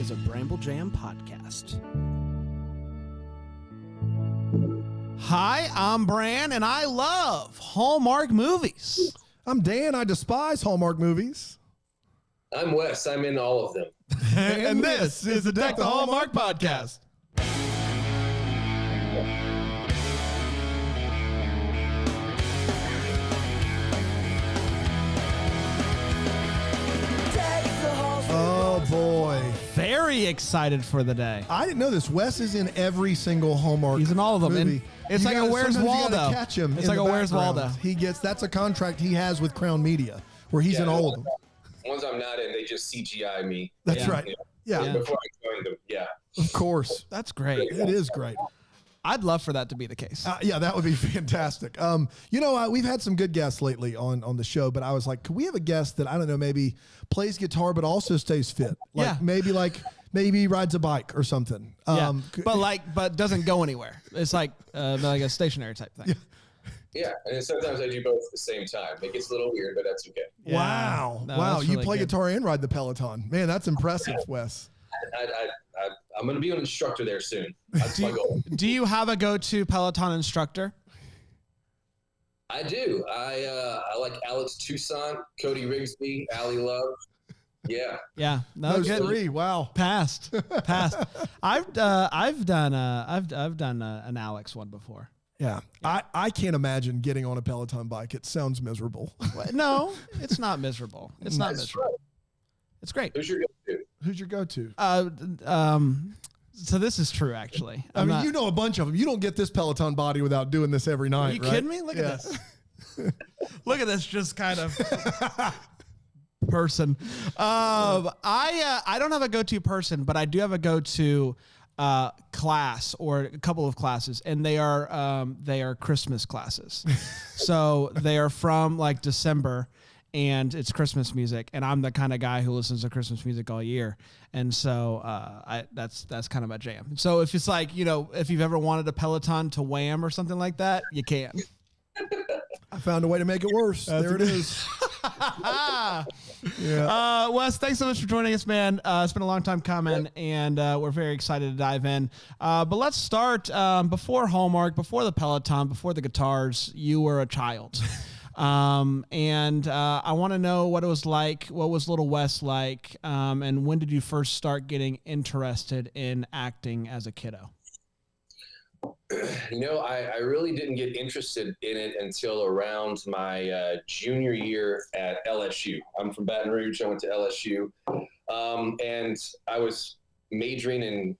is a Bramble Jam podcast. Hi, I'm Bran, and I love Hallmark movies. I'm Dan. I despise Hallmark movies. I'm Wes. I'm in all of them. And this is the Deck the Hallmark podcast. Oh, boy. Very excited for the day. I didn't know this. Wes is in every single Hallmark He's in all of them. movie. And it's like a Where's Waldo. Catch him it's like a Where's Waldo. That's a contract he has with Crown Media, where he's in all of them. Ones I'm not in, they just CGI me. That's right. You know, Yeah. Before I joined them. Yeah. Of course. That's great. It is great. I'd love for that to be the case. Yeah, that would be fantastic. We've had some good guests lately on the show, but I was like, could we have a guest that, I don't know, maybe plays guitar but also stays fit? Maybe rides a bike or something. But doesn't go anywhere. It's like a stationary type thing. Yeah, and then sometimes I do both at the same time. It gets a little weird, but that's okay. Yeah. Wow. No, wow. that's You really play good. guitar and ride the Peloton. Man, that's impressive, Wes. I'm going to be an instructor there soon. That's my goal. Do you have a go-to Peloton instructor? I do. I like Alex Toussaint, Cody Rigsby, Allie Love. Yeah. Yeah. No, Those good. three. Wow. Passed. I've done an Alex one before. Yeah. I can't imagine getting on a Peloton bike. It sounds miserable. No, it's not miserable. It's not miserable. Right. It's great. Who's your go-to? Who's your go-to? So this is true, actually. You know a bunch of them. You don't get this Peloton body without doing this every night. Are you right? kidding me? Look at this. Look at this, just kind of person. I don't have a go-to person, but I do have a go-to class or a couple of classes, and they are Christmas classes. So they are from like December, and it's Christmas music, and I'm the kind of guy who listens to Christmas music all year, and so that's kind of my jam. So if it's like, if you've ever wanted a Peloton to Wham or something like that, you can. I found a way to make it worse. There it is. Yeah. Wes, thanks so much for joining us, man. It's been a long time coming, and we're very excited to dive in. But let's start before Hallmark, before the Peloton, before the guitars. You were a child. And I want to know what it was like. What was little Wes like? And when did you first start getting interested in acting as a kiddo? I really didn't get interested in it until around my junior year at LSU. I'm from Baton Rouge. I went to LSU, and I was majoring in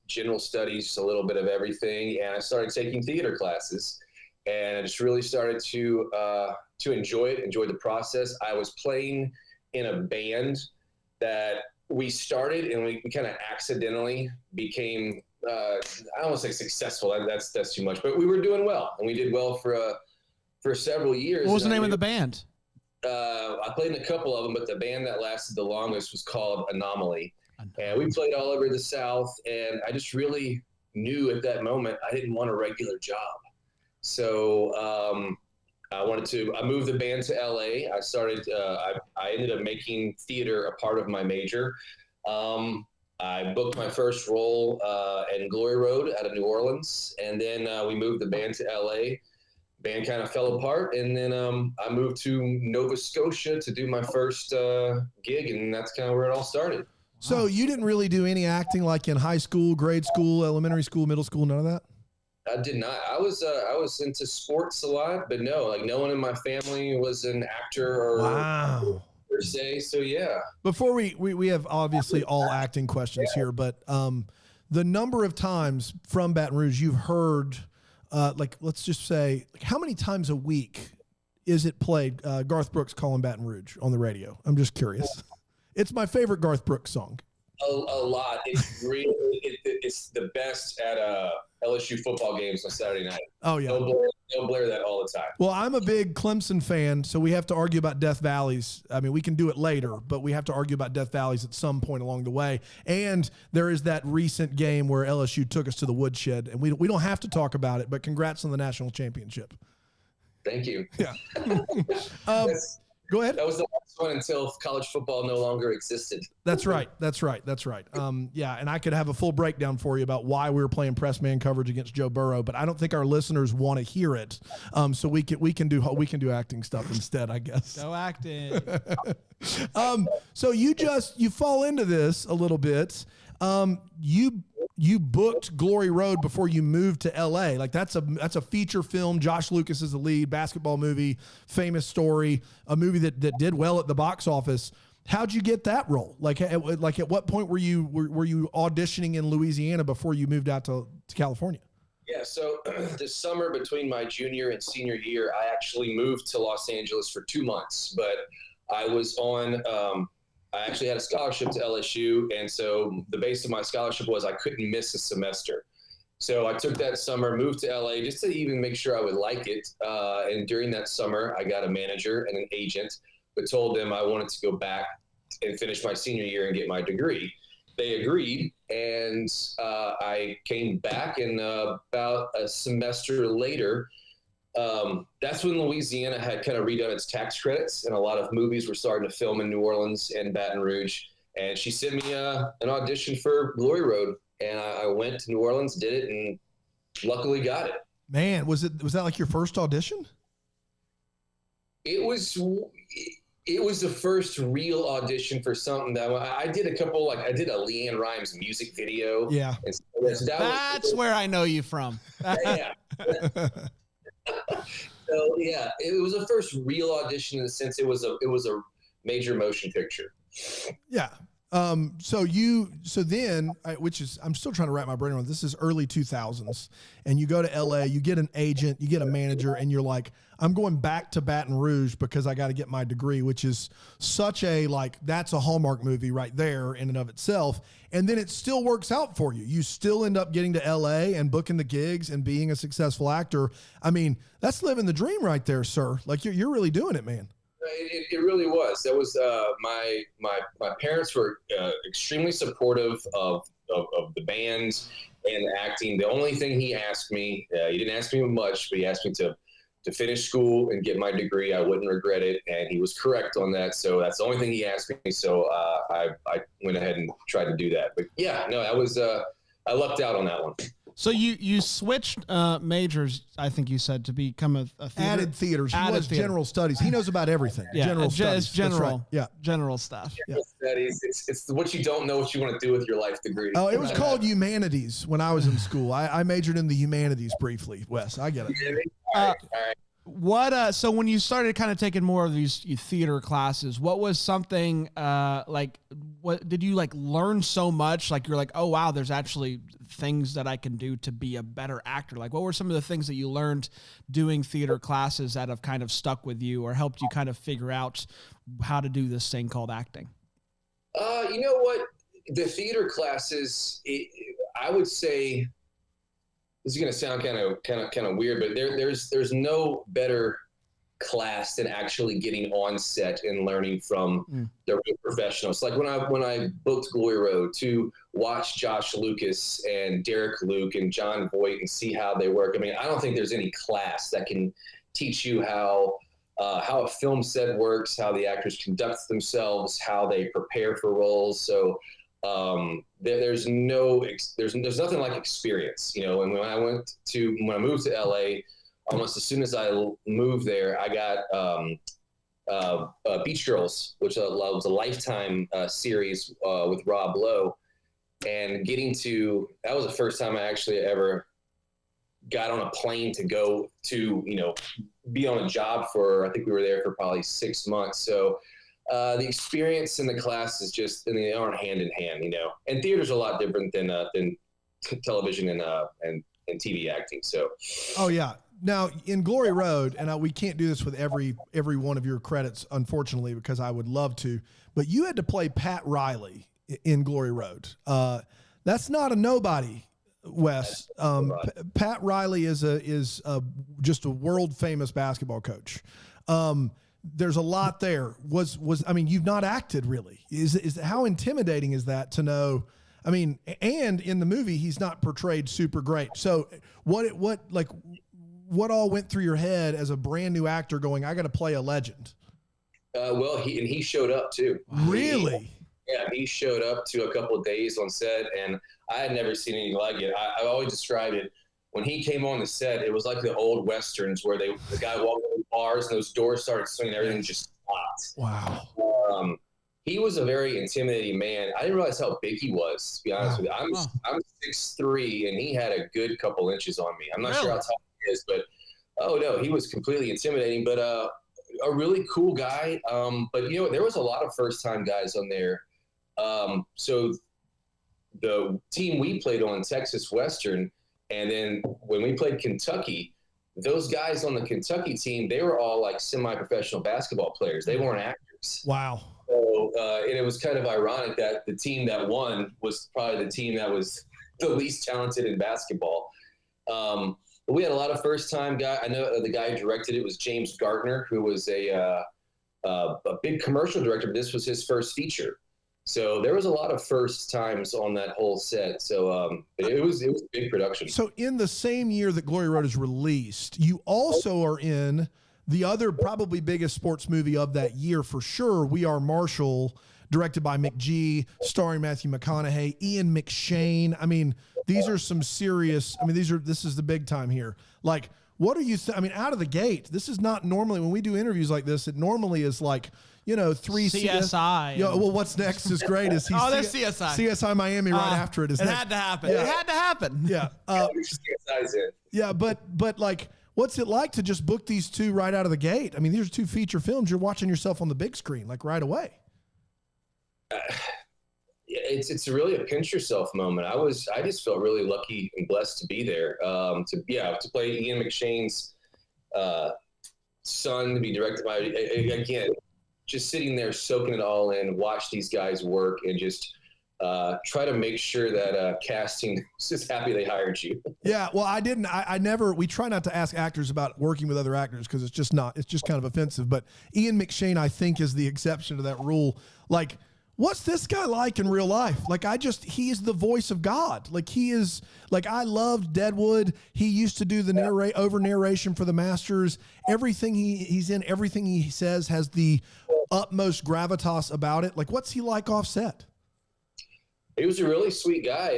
general studies, just a little bit of everything, and I started taking theater classes. And I just really started to enjoy the process. I was playing in a band that we started, and we kind of accidentally became, I don't want to say successful. That's too much, but we were doing well, and we did well for several years. What was the name of the band? I played in a couple of them, but the band that lasted the longest was called Anomaly. And we played all over the South, and I just really knew at that moment I didn't want a regular job. So I moved the band to LA. I started, I ended up making theater a part of my major. I booked my first role in Glory Road out of New Orleans. And then we moved the band to LA. Band kind of fell apart. And then I moved to Nova Scotia to do my first gig. And that's kind of where it all started. So you didn't really do any acting like in high school, grade school, elementary school, middle school, none of that? I did not. I was into sports a lot, but no one in my family was an actor or per se. So yeah. Before we have obviously all acting questions here, but the number of times from Baton Rouge you've heard, let's just say, how many times a week is it played? Garth Brooks calling Baton Rouge on the radio. I'm just curious. It's my favorite Garth Brooks song. A lot. It's really it's the best at LSU football games on Saturday night. Oh yeah, they'll blare that all the time. Well, I'm a big Clemson fan, so we have to argue about Death Valleys. I mean, we can do it later, but we have to argue about Death Valleys at some point along the way. And there is that recent game where LSU took us to the woodshed, and we don't have to talk about it. But congrats on the national championship. Thank you. Yeah. Go ahead. That was the last one until college football no longer existed. That's right. Yeah, and I could have a full breakdown for you about why we were playing press man coverage against Joe Burrow, but I don't think our listeners want to hear it. So we can do acting stuff instead, I guess. Go acting. So you fall into this a little bit. You booked Glory Road before you moved to LA. Like that's a feature film. Josh Lucas is the lead, basketball movie, famous story, a movie that did well at the box office. How'd you get that role? Like at what point were you auditioning in Louisiana before you moved out to California? Yeah, so this summer between my junior and senior year, I actually moved to Los Angeles for 2 months, but I was on I actually had a scholarship to LSU, and so the base of my scholarship was I couldn't miss a semester. So I took that summer, moved to LA just to even make sure I would like it. And during that summer, I got a manager and an agent, but told them I wanted to go back and finish my senior year and get my degree. They agreed, and I came back, and about a semester later, that's when Louisiana had kind of redone its tax credits, and a lot of movies were starting to film in New Orleans and Baton Rouge. And she sent me an audition for Glory Road, and I went to New Orleans, did it, and luckily got it. Man, was that like your first audition? It was the first real audition for something that I did a couple, like I did a Leanne Rimes music video. Yeah. And so That's where I know you from. yeah. So yeah, it was a first real audition in the sense it was a major motion picture. Yeah. So then, which is, I'm still trying to wrap my brain around, this is early 2000s, and you go to LA, you get an agent, you get a manager, and you're like, I'm going back to Baton Rouge because I got to get my degree, which is such a, like, that's a Hallmark movie right there in and of itself. And then it still works out for you. You still end up getting to LA and booking the gigs and being a successful actor. I mean, that's living the dream right there, sir. Like you're really doing it, man. It really was. That was my parents were extremely supportive of the band and acting. The only thing he asked me, he didn't ask me much, but he asked me to finish school and get my degree. I wouldn't regret it, and he was correct on that. So that's the only thing he asked me. So I went ahead and tried to do that. But yeah, no, I lucked out on that one. So you switched majors, I think you said, to become a theater. Added theaters. He was general studies. He knows about everything. Yeah, general studies. It's general. Right. Yeah. General stuff. General studies. It's what you don't know what you want to do with your life degree. Oh, it was called humanities when I was in school. I majored in the humanities briefly, Wes. I get it. All right. So when you started kind of taking more of these theater classes, what was something what did you like learn so much? Like you're like, oh wow, there's actually things that I can do to be a better actor. Like what were some of the things that you learned doing theater classes that have kind of stuck with you or helped you kind of figure out how to do this thing called acting? You know what? The theater classes, I would say, this is going to sound kind of weird, but there's no better class than actually getting on set and learning from the real professionals. Like when I booked Glory Road to watch Josh Lucas and Derek Luke and John Voight and see how they work. I mean, I don't think there's any class that can teach you how a film set works, how the actors conduct themselves, how they prepare for roles. So there's nothing like experience, you know. And when I moved to LA, almost as soon as I moved there, I got Beach Girls, which was a Lifetime series with Rob Lowe, and that was the first time I actually ever got on a plane to go to, you know, be on a job for, I think we were there for probably 6 months. So the experience in the class is just, and they aren't hand in hand, you know. And theater's a lot different than television and TV acting. So. Oh yeah. Now in Glory Road, and we can't do this with every one of your credits, unfortunately, because I would love to, but you had to play Pat Riley in Glory Road. That's not a nobody, Wes. Pat Riley is just a world famous basketball coach. There's a lot there. I mean, you've not acted really. Is how intimidating is that to know? I mean, and in the movie, he's not portrayed super great. So what all went through your head as a brand new actor going, I got to play a legend? Well, he showed up too. Really? Yeah, he showed up to a couple of days on set, and I had never seen anything like it. I always described it. When he came on the set, it was like the old westerns where the guy walked in the bars and those doors started swinging, everything just stopped. Wow. He was a very intimidating man. I didn't realize how big he was, to be honest with you. I'm 6'3", and he had a good couple inches on me. I'm not sure how tall he is, but he was completely intimidating, but a really cool guy. But there was a lot of first-time guys on there. So the team we played on, Texas Western, and then when we played Kentucky, those guys on the Kentucky team, they were all like semi-professional basketball players. They weren't actors. Wow. So, and it was kind of ironic that the team that won was probably the team that was the least talented in basketball. But we had a lot of first-time guys. I know the guy who directed it was James Gardner, who was a big commercial director, but this was his first feature. So there was a lot of first times on that whole set. So it was a big production. So in the same year that Glory Road is released, you also are in the other probably biggest sports movie of that year for sure, We Are Marshall, directed by McG, starring Matthew McConaughey, Ian McShane. I mean, these are some serious, this is the big time here. Like, what are you, out of the gate, this is not normally, when we do interviews like this, it normally is like, 3 CSI. Well, what's next is great. Is there's CSI. CSI Miami right after it. It had to happen. Yeah. It had to happen. Yeah. CSI's in. Yeah, but like, what's it like to just book these two right out of the gate? I mean, these are 2 feature films. You're watching yourself on the big screen, like right away. It's really a pinch yourself moment. I just felt really lucky and blessed to be there. To play Ian McShane's son, to be directed by, again, just sitting there soaking it all in, watch these guys work, and just try to make sure that casting is just happy they hired you. Yeah, well, we try not to ask actors about working with other actors because it's just kind of offensive. But Ian McShane, I think, is the exception to that rule. Like, what's this guy like in real life? Like, he is the voice of God. Like, he is, like, I loved Deadwood. He used to do the over narration for the Masters. Everything he's in, everything he says has the utmost gravitas about it. Like, what's he like off set? He was a really sweet guy.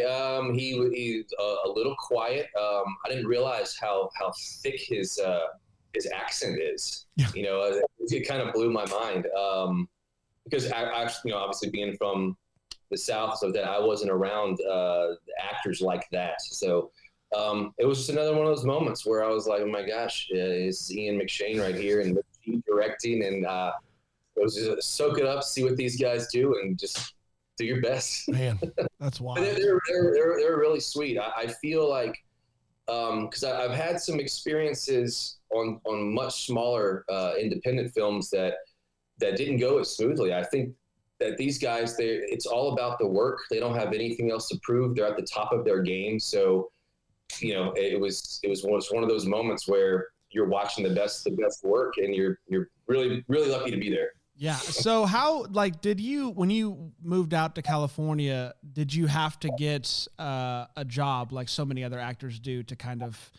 He's a little quiet. I didn't realize how thick his accent is. Yeah. It kind of blew my mind. Because I obviously being from the South, so that I wasn't around actors like that. So it was just another one of those moments where I was like, oh my gosh, it's Ian McShane right here and directing, and it was just soak it up, see what these guys do, and just do your best. Man, that's wild. they're really sweet. I feel like because I've had some experiences on much smaller independent films that didn't go as smoothly. I think that these guys, it's all about the work. They don't have anything else to prove. They're at the top of their game. So, it was one of those moments where you're watching the best work, and you're really, really lucky to be there. Yeah. So how, when you moved out to California, did you have to get a job like so many other actors do to kind of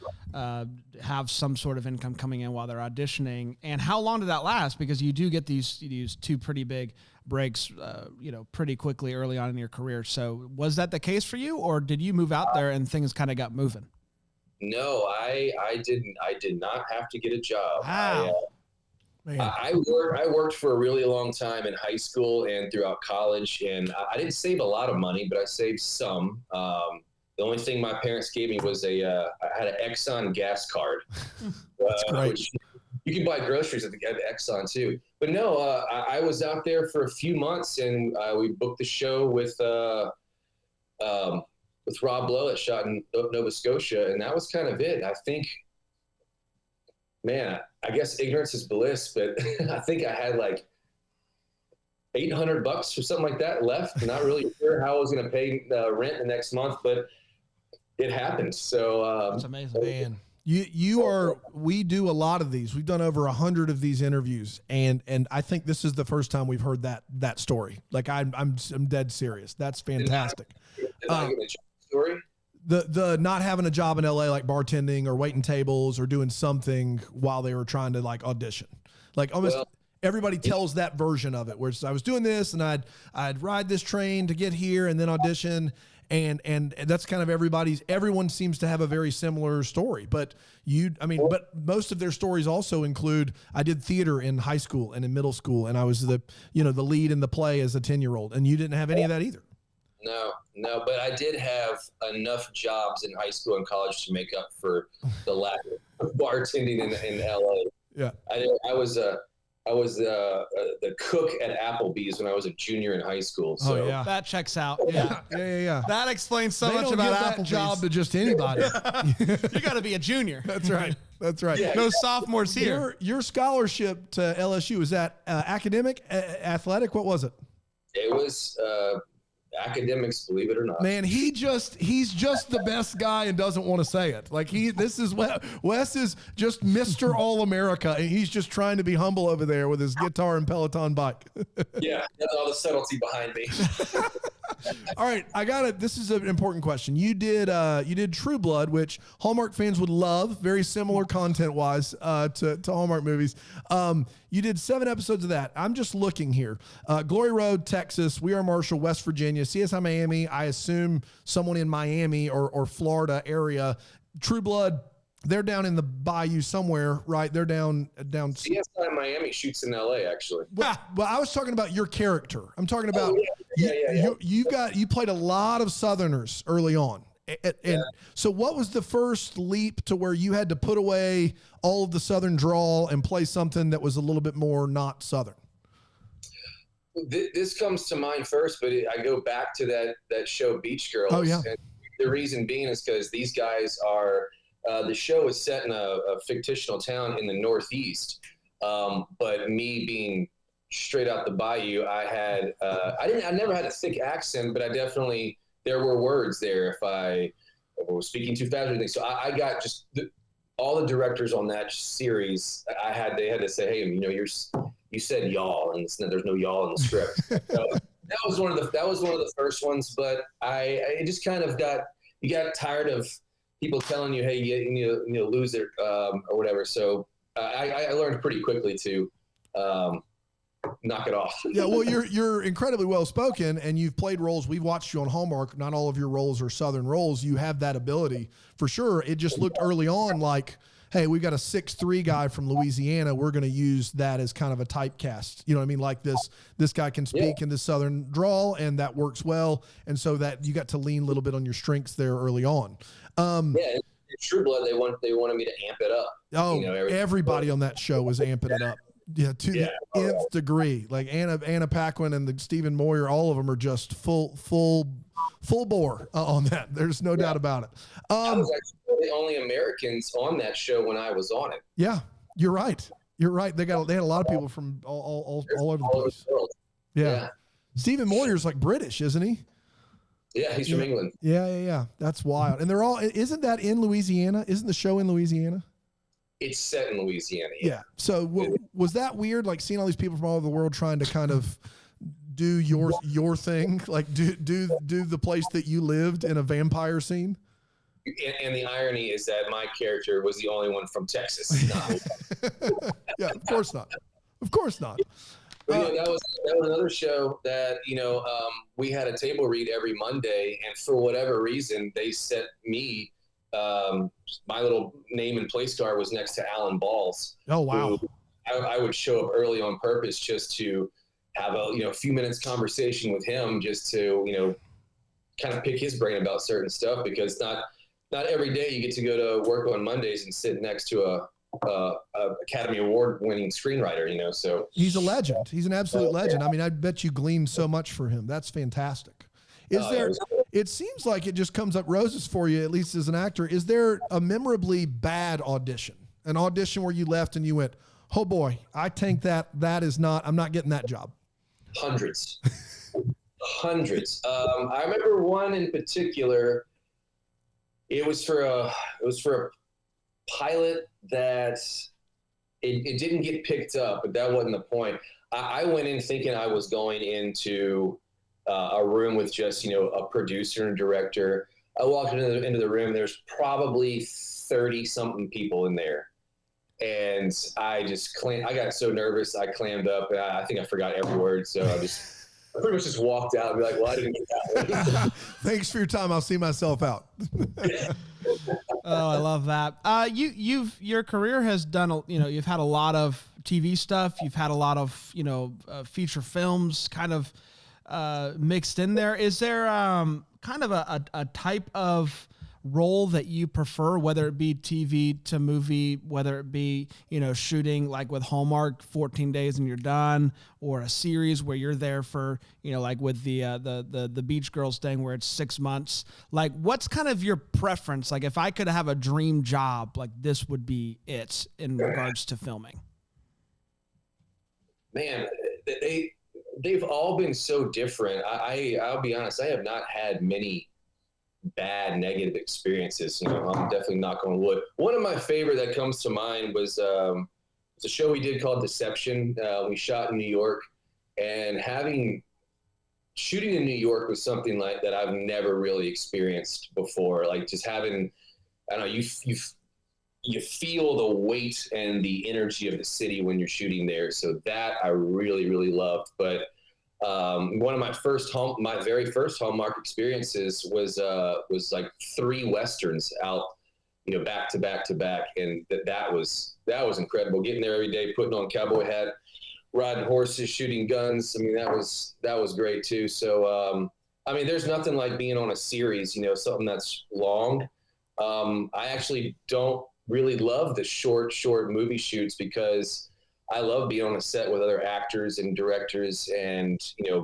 have some sort of income coming in while they're auditioning? And how long did that last? Because you do get these 2 pretty big breaks, pretty quickly early on in your career. So was that the case for you, or did you move out there and things kind of got moving? No, I didn't. I did not have to get a job. Wow. I worked for a really long time in high school and throughout college, and I didn't save a lot of money, but I saved some. The only thing my parents gave me was I had an Exxon gas card. That's great. You can buy groceries at the Exxon too. But no, I was out there for a few months, and we booked the show with Rob Lowe that shot in Nova Scotia, and that was kind of it. I think, man, I guess ignorance is bliss, but I think I had like $800 or something like that left. Not really sure how I was going to pay rent the next month, but it happened. So that's amazing, man. We do a lot of these. We've done over 100 of these interviews, and I think this is the first time we've heard that story. Like, I'm dead serious. That's fantastic. Did I get a story? The not having a job in LA, like bartending or waiting tables or doing something while they were trying to like audition, like almost Everybody tells that version of it, where I was doing this and I'd ride this train to get here and then audition. And that's kind of everyone seems to have a very similar story, but but most of their stories also include, I did theater in high school and in middle school, and I was the lead in the play as a 10-year-old, and you didn't have any of that either. No, but I did have enough jobs in high school and college to make up for the lack of bartending in LA. Yeah. I was the cook at Applebee's when I was a junior in high school. So yeah, that checks out. Yeah. Yeah. That explains so They much don't about give Applebee's. that job to just anybody. You got to be a junior. That's right. Yeah. No sophomores here. Your scholarship to LSU, was that academic, athletic? What was it? It was academics, believe it or not. Man, he's just the best guy and doesn't want to say it. Like Wes is just Mr. All America, and he's just trying to be humble over there with his guitar and Peloton bike. Yeah, that's all the subtlety behind me. All right, this is an important question. You did True Blood, which Hallmark fans would love, very similar content-wise to Hallmark movies. You did 7 episodes of that. I'm just looking here. Glory Road, Texas, We Are Marshall, West Virginia, CSI Miami, I assume someone in Miami or Florida area. True Blood, they're down in the bayou somewhere, right? They're down. CSI Miami shoots in LA, actually. Well, I was talking about your character. I'm talking about Yeah. you played a lot of Southerners early on. And so what was the first leap to where you had to put away all of the Southern drawl and play something that was a little bit more not Southern? This comes to mind first, but I go back to that show Beach Girls. Oh, yeah. And the reason being is because these guys are the show is set in a fictional town in the Northeast. But me being straight out the bayou, I never had a thick accent, but I definitely, there were words there if I was speaking too fast or anything. So I got just all the directors on that series. They had to say, hey, you said y'all, and there's no y'all in the script. So that was one of the first ones. But I just kind of got tired of people telling you, hey, you lose it or whatever. So I learned pretty quickly to knock it off. Yeah, well, you're incredibly well spoken, and you've played roles. We've watched you on Hallmark. Not all of your roles are Southern roles. You have that ability for sure. It just looked early on like, hey, we've got a 6'3" guy from Louisiana. We're going to use that as kind of a typecast. You know what I mean? Like this guy can speak in the Southern drawl, and that works well. And so that you got to lean a little bit on your strengths there early on. In True Blood, they wanted me to amp it up. Oh, everybody on that show was amping it up. Yeah, to the nth degree. Like Anna Paquin and the Stephen Moyer, all of them are just full bore on that. There's no doubt about it. I was actually the only Americans on that show when I was on it. Yeah, you're right. You're right. They had a lot of people from all over the place. Yeah. Stephen Moyer's like British, isn't he? Yeah, he's from England. Yeah. That's wild. And they're all. Isn't that in Louisiana? Isn't the show in Louisiana? It's set in Louisiana. Yeah. So was that weird? Like seeing all these people from all over the world trying to kind of do your thing, like do the place that you lived in a vampire scene. And the irony is that my character was the only one from Texas. Yeah, of course not. Of course not. But, that was another show that we had a table read every Monday, and for whatever reason, they set me. My little name and place card was next to Alan Balls. Oh wow! I would show up early on purpose just to have a few minutes conversation with him, just to kind of pick his brain about certain stuff, because not every day you get to go to work on Mondays and sit next to a Academy Award winning screenwriter. So he's a legend. He's an absolute legend. I mean, I bet you gleaned so much for him. That's fantastic. It seems like it just comes up roses for you, at least as an actor. Is there a memorably bad audition? An audition where you left and you went, oh boy, I think that is not, I'm not getting that job. Hundreds. I remember one in particular. It was for a pilot that it didn't get picked up, but that wasn't the point. I went in thinking I was going into a room with just, a producer and a director. I walked into the room. There's probably 30 something people in there. And I got so nervous, I clammed up, and I think I forgot every word. So I pretty much just walked out and be like, well, I didn't get that one. Thanks for your time. I'll see myself out. Oh, I love that. Your career has done, you've had a lot of TV stuff. You've had a lot of, feature films kind of mixed in there. Is there kind of a type of role that you prefer, whether it be TV to movie, whether it be, shooting like with Hallmark 14 days and you're done, or a series where you're there for, like with the Beach Girls thing where it's 6 months? Like, what's kind of your preference? Like, if I could have a dream job, like this would be it in regards to filming. Man, they've all been so different. I'll be honest, I have not had many bad negative experiences. I'm definitely knock on wood. One of my favorite that comes to mind was a show we did called Deception. We shot in New York, and shooting in New York was something like that I've never really experienced before. Like just having, I don't know, you feel the weight and the energy of the city when you're shooting there. So that I really, really loved. But one of my very first Hallmark experiences was like 3 Westerns out, back to back to back. And that was incredible. Getting there every day, putting on cowboy hat, riding horses, shooting guns. I mean, that was great too. So, there's nothing like being on a series, something that's long. I actually don't really love the short movie shoots because I love being on a set with other actors and directors and,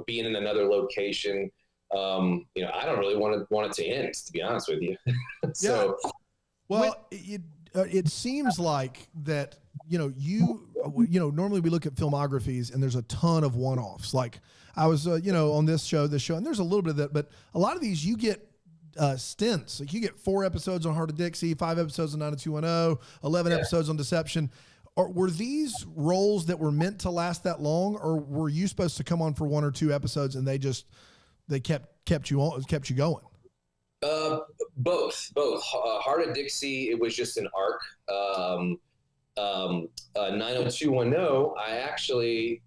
being in another location. I don't really want it to end, to be honest with you. So, yeah. Well, it seems like that, normally we look at filmographies and there's a ton of one-offs. Like I was, on this show, and there's a little bit of that, but a lot of these you get stints. Like you get 4 episodes on Heart of Dixie, 5 episodes on 90210, 11 episodes on Deception. Or were these roles that were meant to last that long, or were you supposed to come on for 1 or 2 episodes and they kept you going? Both. Heart of Dixie, it was just an arc. 90210,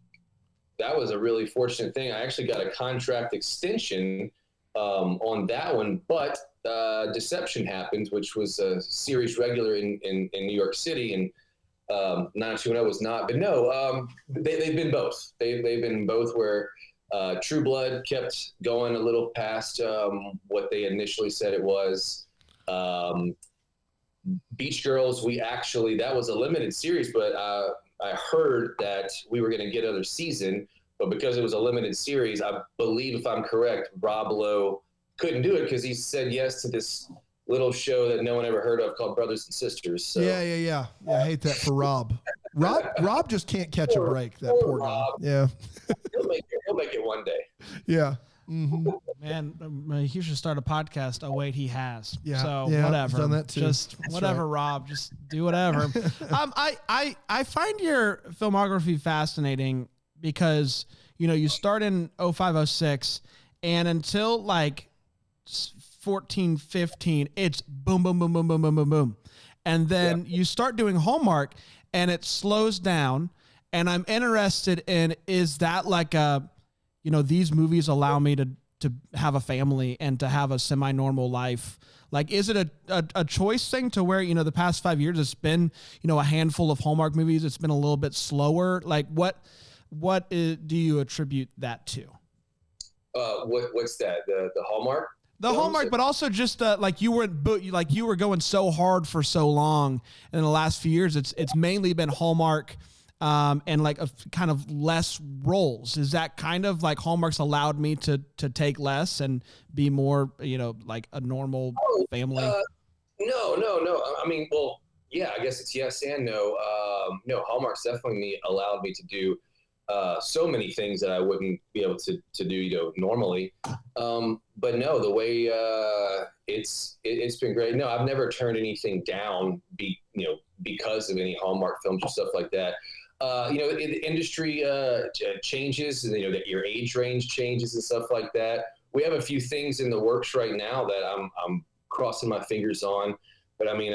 that was a really fortunate thing. I actually got a contract extension on that one, but Deception happened, which was a series regular in New York City, and 90210 was not. But no, they've been both. They've been both where True Blood kept going a little past what they initially said it was. Beach Girls, that was a limited series, but I heard that we were going to get another season, but because it was a limited series, I believe, if I'm correct, Rob Lowe couldn't do it because he said yes to this little show that no one ever heard of called Brothers and Sisters. So. Yeah. I hate that for Rob. Rob just can't catch a break. That poor guy. Yeah. He'll make it one day. Yeah. Mm-hmm. Man, he should start a podcast. Oh wait, he has. Yeah. So yeah, whatever. I've done that too. Just That's whatever, right. Rob. Just do whatever. I find your filmography fascinating because you start in 0506 and until like 14, 15, it's boom, boom, boom, boom, boom, boom, boom, boom. And then you start doing Hallmark and it slows down. And I'm interested in, is that like these movies allow me to have a family and to have a semi-normal life? Like, is it a choice thing to where, the past 5 years, it's been, a handful of Hallmark movies. It's been a little bit slower. Like what do you attribute that to? What's that? The Hallmark? The Hallmark, but also just like you were going so hard for so long in the last few years. It's mainly been Hallmark, and like a kind of less roles. Is that kind of like Hallmark's allowed me to take less and be more, like a normal family? No. I mean, well, yeah, I guess it's yes and no. No, Hallmark's definitely allowed me to do so many things that I wouldn't be able to do, normally. But no, the way it's been great. No, I've never turned anything down because of any Hallmark films or stuff like that. The industry changes, and that your age range changes and stuff like that. We have a few things in the works right now that I'm crossing my fingers on. But I mean,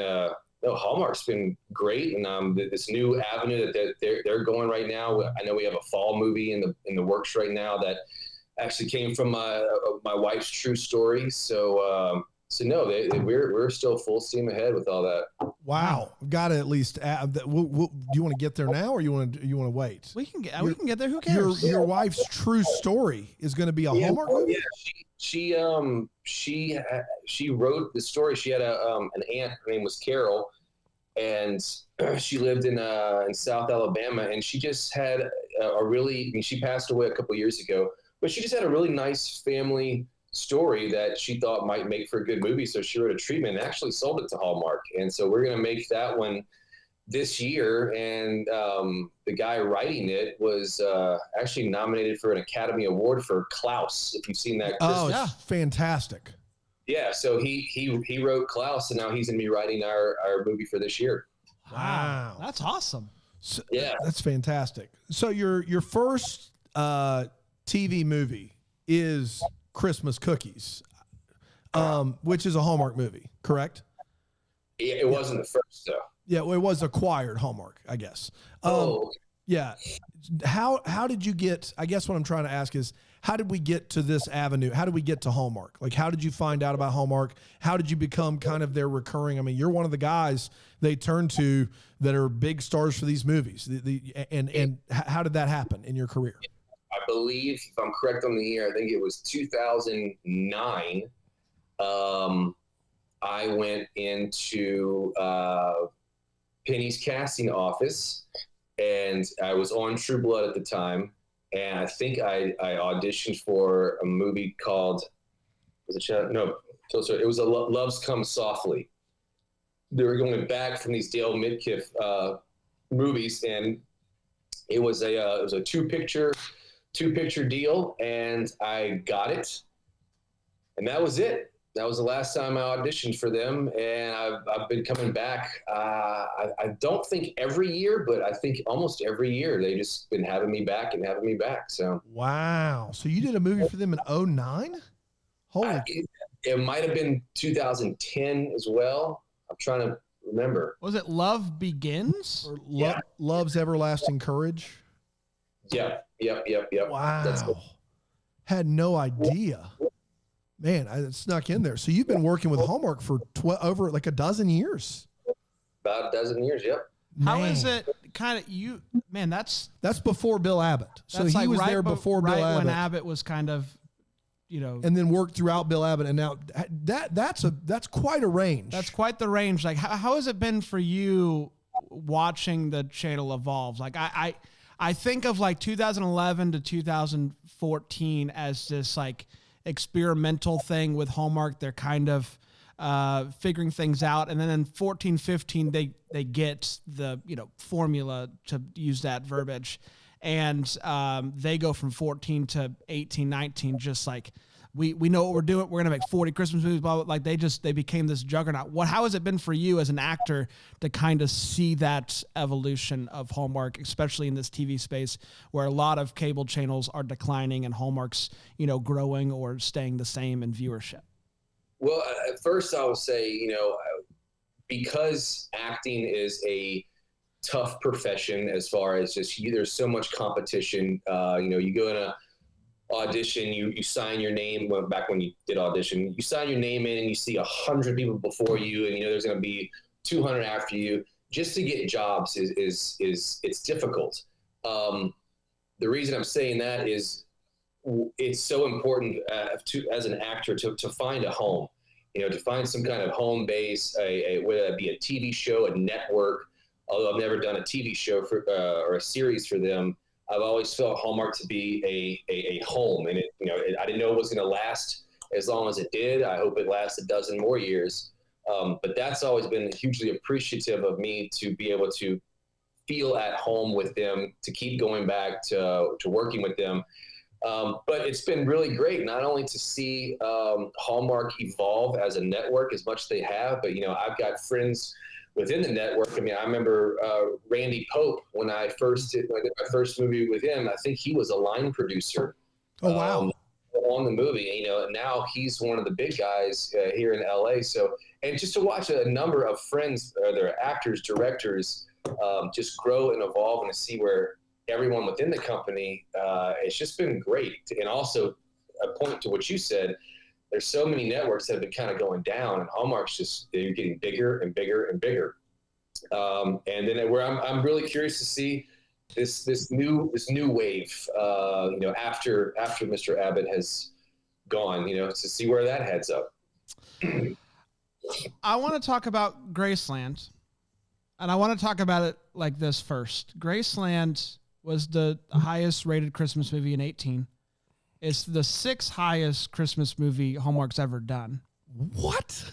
no, Hallmark's been great, and this new avenue that they're going right now. I know we have a fall movie in the works right now that actually came from my wife's true story. So no, we're still full steam ahead with all that. Wow, got to at least add that. Do you want to get there now, or you want to wait? We can get there. Who cares? Your wife's true story is going to be a Hallmark movie. Yeah, she wrote the story. She had an aunt. Her name was Carol, and she lived in South Alabama. And she just had she passed away a couple years ago, but she just had a really nice family story that she thought might make for a good movie. So she wrote a treatment and actually sold it to Hallmark. And so we're going to make that one this year. And the guy writing it was actually nominated for an Academy Award for Klaus, if you've seen that. Oh, yeah. Fantastic. Yeah, so he wrote Klaus, and now he's going to be writing our movie for this year. Wow. That's awesome. So, yeah. That's fantastic. So your first TV movie is Christmas Cookies, which is a Hallmark movie, correct? Yeah, it wasn't the first, though. Yeah, well, it was acquired Hallmark, I guess. Yeah. How did you get, I guess what I'm trying to ask is, how did we get to this avenue? How did we get to Hallmark? Like, how did you find out about Hallmark? How did you become kind of their recurring? I mean, you're one of the guys they turn to that are big stars for these movies. And how did that happen in your career? I believe, if I'm correct on the year, I think it was 2009. I went into Penny's casting office, and I was on True Blood at the time. And I think I auditioned for a movie called, it was Loves Come Softly. They were going back from these Dale Midkiff movies, and it was a two picture deal, and I got it, and that was it. That was the last time I auditioned for them, and I've been coming back. I don't think every year, but I think almost every year they've just been having me back. So wow. So you did a movie for them in 2009? Holy! It might have been 2010 as well. I'm trying to remember. Was it Love Begins? Or Love's Everlasting Courage? Yep. Wow. Had no idea. Man, it snuck in there. So you've been working with Hallmark for over like a dozen years. About a dozen years, yep. How is it kind of that's before Bill Abbott. So he was there before Bill Abbott. When Abbott was kind of, and then worked throughout Bill Abbott. And now that's quite a range. That's quite the range. Like, how has it been for you watching the channel evolve? Like, I think of like 2011 to 2014 as this like experimental thing with Hallmark. They're kind of figuring things out, and then in 14, 15 they get the formula, to use that verbiage, and they go from 14 to 18, 19, just like we know what we're doing. We're gonna make 40 Christmas movies. Blah, blah, like they became this juggernaut. How has it been for you as an actor to kind of see that evolution of Hallmark, especially in this TV space where a lot of cable channels are declining and Hallmark's growing or staying the same in viewership? Well, at first I would say, because acting is a tough profession as far as just there's so much competition. You go in a audition, you sign your name. Well, back when you did audition, you sign your name in and you see 100 people before you, and there's going to be 200 after you. Just to get jobs is it's difficult. The reason I'm saying that is it's so important as an actor to find a home, to find some kind of home base, whether it be a TV show, a network. Although I've never done a TV show or a series for them, I've always felt Hallmark to be a home, and I didn't know it was going to last as long as it did. I hope it lasts a dozen more years. But that's always been hugely appreciative of me, to be able to feel at home with them, to keep going back to working with them. But it's been really great, not only to see Hallmark evolve as a network as much as they have, but I've got friends within the network. I mean, I remember Randy Pope when I did my first movie with him. I think he was a line producer. Oh, wow. on the movie. Now he's one of the big guys here in LA. So, and just to watch a number of friends, their actors, directors, just grow and evolve, and to see where everyone within the company, it's just been great. And also, a point to what you said, there's so many networks that have been kind of going down, and Hallmark's they're getting bigger and bigger and bigger. And then where I'm really curious to see this new wave, after Mr. Abbott has gone, to see where that heads up. I want to talk about Graceland, and I want to talk about it like this first. Graceland was the highest rated Christmas movie in 2018. It's the 6th highest Christmas movie Hallmark's ever done. What?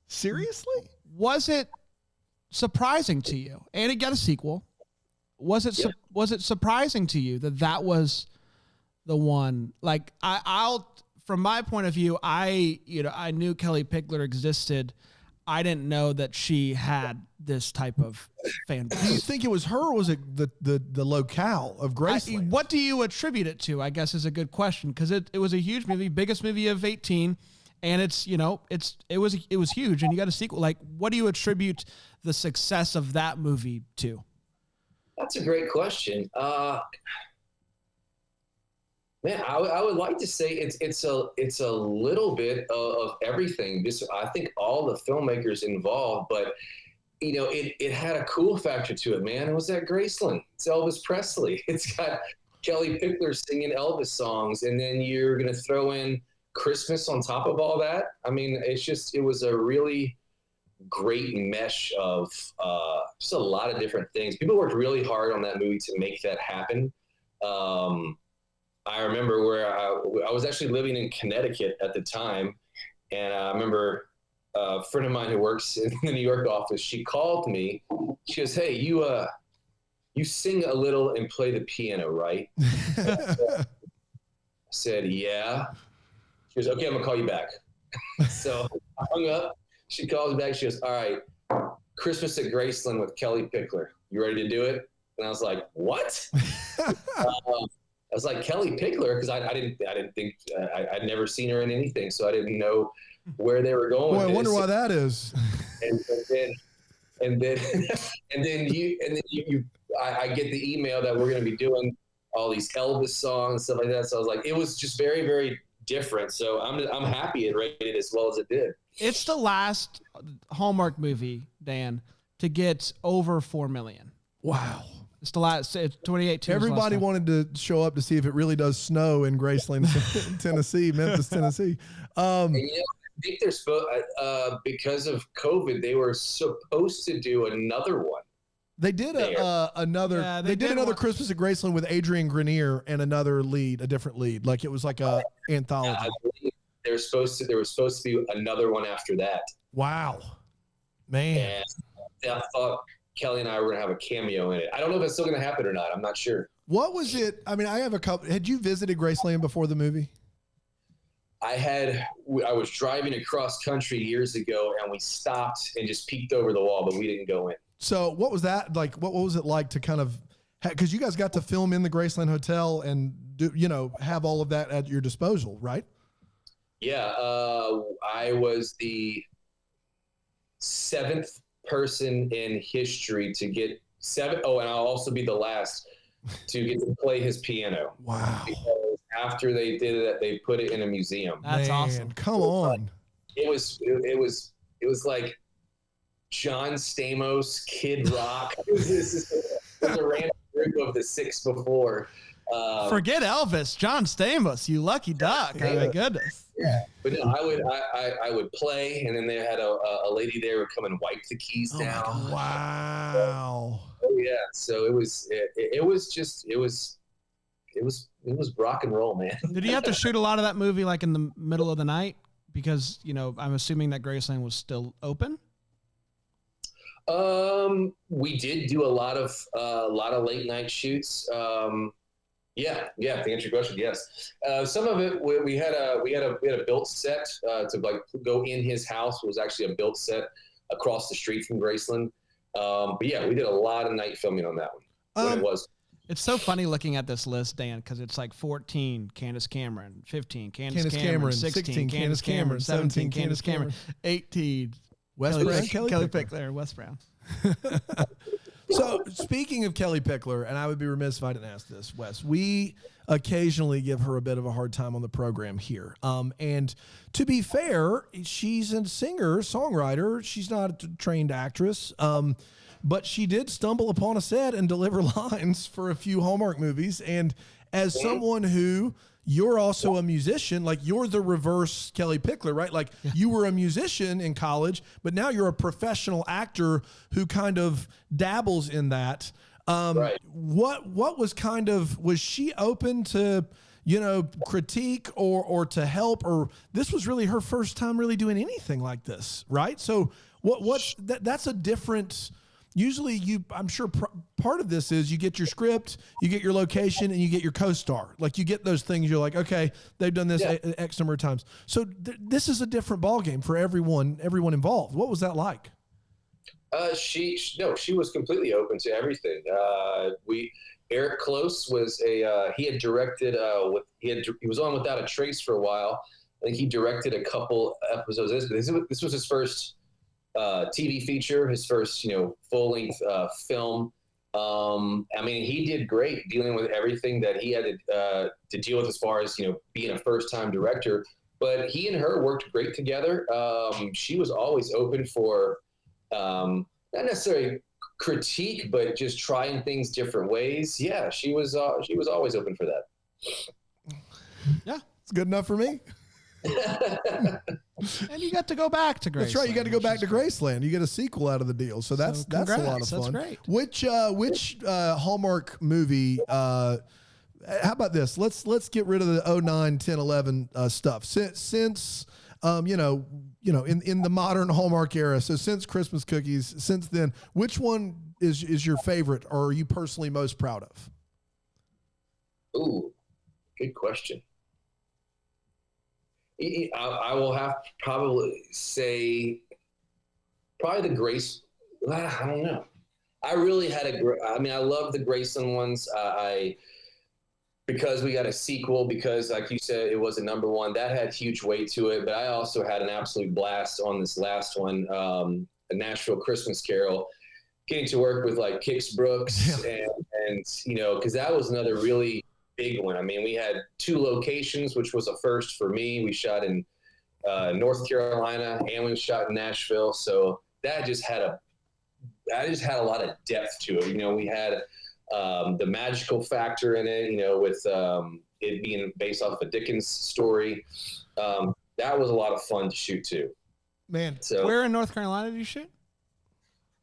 Seriously? Was it surprising to you? And it got a sequel. Was it surprising to you that was the one? Like from my point of view, I knew Kelly Pickled existed. I didn't know that she had this type of fan base. Do you think it was her, or was it the locale of Graceland? What do you attribute it to, I guess, is a good question, because it was a huge movie, biggest movie of 2018, and it was huge, and you got a sequel. Like, what do you attribute the success of that movie to? That's a great question. Man, I would like to say it's a little bit of everything. I think all the filmmakers involved, but it had a cool factor to it, man. It was at Graceland. It's Elvis Presley. It's got Kelly Pickler singing Elvis songs, and then you're gonna throw in Christmas on top of all that. I mean, it was a really great mesh of just a lot of different things. People worked really hard on that movie to make that happen. I remember where I was actually living in Connecticut at the time, and I remember a friend of mine who works in the New York office, she called me. She goes, "Hey, you sing a little and play the piano, right?" I said, "Yeah." She goes, "Okay, I'm gonna call you back." So I hung up. She calls me back. She goes, "All right, Christmas at Graceland with Kelly Pickled. You ready to do it?" And I was like, "What?" I was like, Kelly Pickled, because I didn't think I'd never seen her in anything, so I didn't know where they were going. Boy, I wonder why that is. And then I get the email that we're going to be doing all these Elvis songs and stuff like that. So I was like, it was just very, very different. So I'm happy it rated as well as it did. It's the last Hallmark movie, Dan, to get over 4 million. Wow. It's the last. It's 2018. Everybody wanted to show up to see if it really does snow in Graceland, Tennessee, Memphis, Tennessee. And, I think they're supposed, because of COVID, they were supposed to do another one. They did another. Yeah, they did another Christmas at Graceland with Adrian Grenier and another lead, a different lead. Like it was like a anthology. I believe there was supposed to be another one after that. Wow, man! And I thought Kelly and I were gonna have a cameo in it. I don't know if it's still gonna happen or not. I'm not sure. What was it? I mean, I have a couple. Had you visited Graceland before the movie? I was driving across country years ago, and we stopped and just peeked over the wall, but we didn't go in. So what was that like? What was it like to kind of, because you guys got to film in the Graceland Hotel and have all of that at your disposal, right? Yeah. I was the 7th person in history to get 7. Oh, and I'll also be the last to get to play his piano. Wow. Because after they did it, they put it in a museum. That's awesome. Come on. It was like John Stamos, Kid Rock. It was a random group of the 6 before. Forget Elvis, John Stamos, you lucky duck. Oh my goodness. Yeah, but no, I would play, and then they had a lady there who would come and wipe the keys down. Wow. Oh yeah, so it was rock and roll, man. Did you have to shoot a lot of that movie like in the middle of the night? Because I'm assuming that Graceland was still open. We did do a lot of late night shoots. Yeah. To answer your question, yes. Some of it we had a built set to like go in his house. It was actually a built set across the street from Graceland. But yeah, we did a lot of night filming on that one. When it was. It's so funny looking at this list, Dan, because it's like 14, Candace Cameron, 15, Candace Cameron, 16, Candace Cameron, 17, Candace Cameron, 18, Wes Brown, Kelly Pickler, Wes Brown. So speaking of Kelly Pickler, and I would be remiss if I didn't ask this, Wes, we occasionally give her a bit of a hard time on the program here. And to be fair, she's a singer, songwriter. She's not a trained actress. But she did stumble upon a set and deliver lines for a few Hallmark movies. And as someone who, you're also a musician, like you're the reverse Kelly Pickler, right? Like you were a musician in college, but now you're a professional actor who kind of dabbles in that. Right. What was was she open to, critique or to help, or this was really her first time really doing anything like this, right? So that's a different. Usually I'm sure part of this is you get your script, you get your location, and you get your co-star. Like you get those things. You're like, okay, they've done this X number of times. So this is a different ballgame for everyone involved. What was that like? She was completely open to everything. Eric Close was he had directed, he was on Without a Trace for a while. I think he directed a couple episodes. This was his first TV feature, his first, full-length film. He did great dealing with everything that he had to deal with as far as, being a first-time director. But he and her worked great together. She was always open for not necessarily critique, but just trying things different ways. Yeah, she was always open for that. Yeah, it's good enough for me. And you got to go back to Graceland. That's right. You got to go back to Graceland. You get a sequel out of the deal. So that's a lot of fun. That's great. Which Hallmark movie, how about this? Let's get rid of the 09, 10, 11 stuff. Since in the modern Hallmark era, so since Christmas Cookies, since then, which one is your favorite or are you personally most proud of? Ooh, good question. I will have to probably say the Grace. I don't know. I really had I love the Graceland ones. Because we got a sequel, because like you said, it was a number one, that had huge weight to it. But I also had an absolute blast on this last one, a Nashville Christmas Carol, getting to work with like Kix Brooks and because that was another really big one. We had 2 locations, which was a first for me. We shot in North Carolina and we shot in Nashville. So that just had a lot of depth to it. We had the magical factor in it, with it being based off a Dickens story. That was a lot of fun to shoot too. Man, so where in North Carolina did you shoot?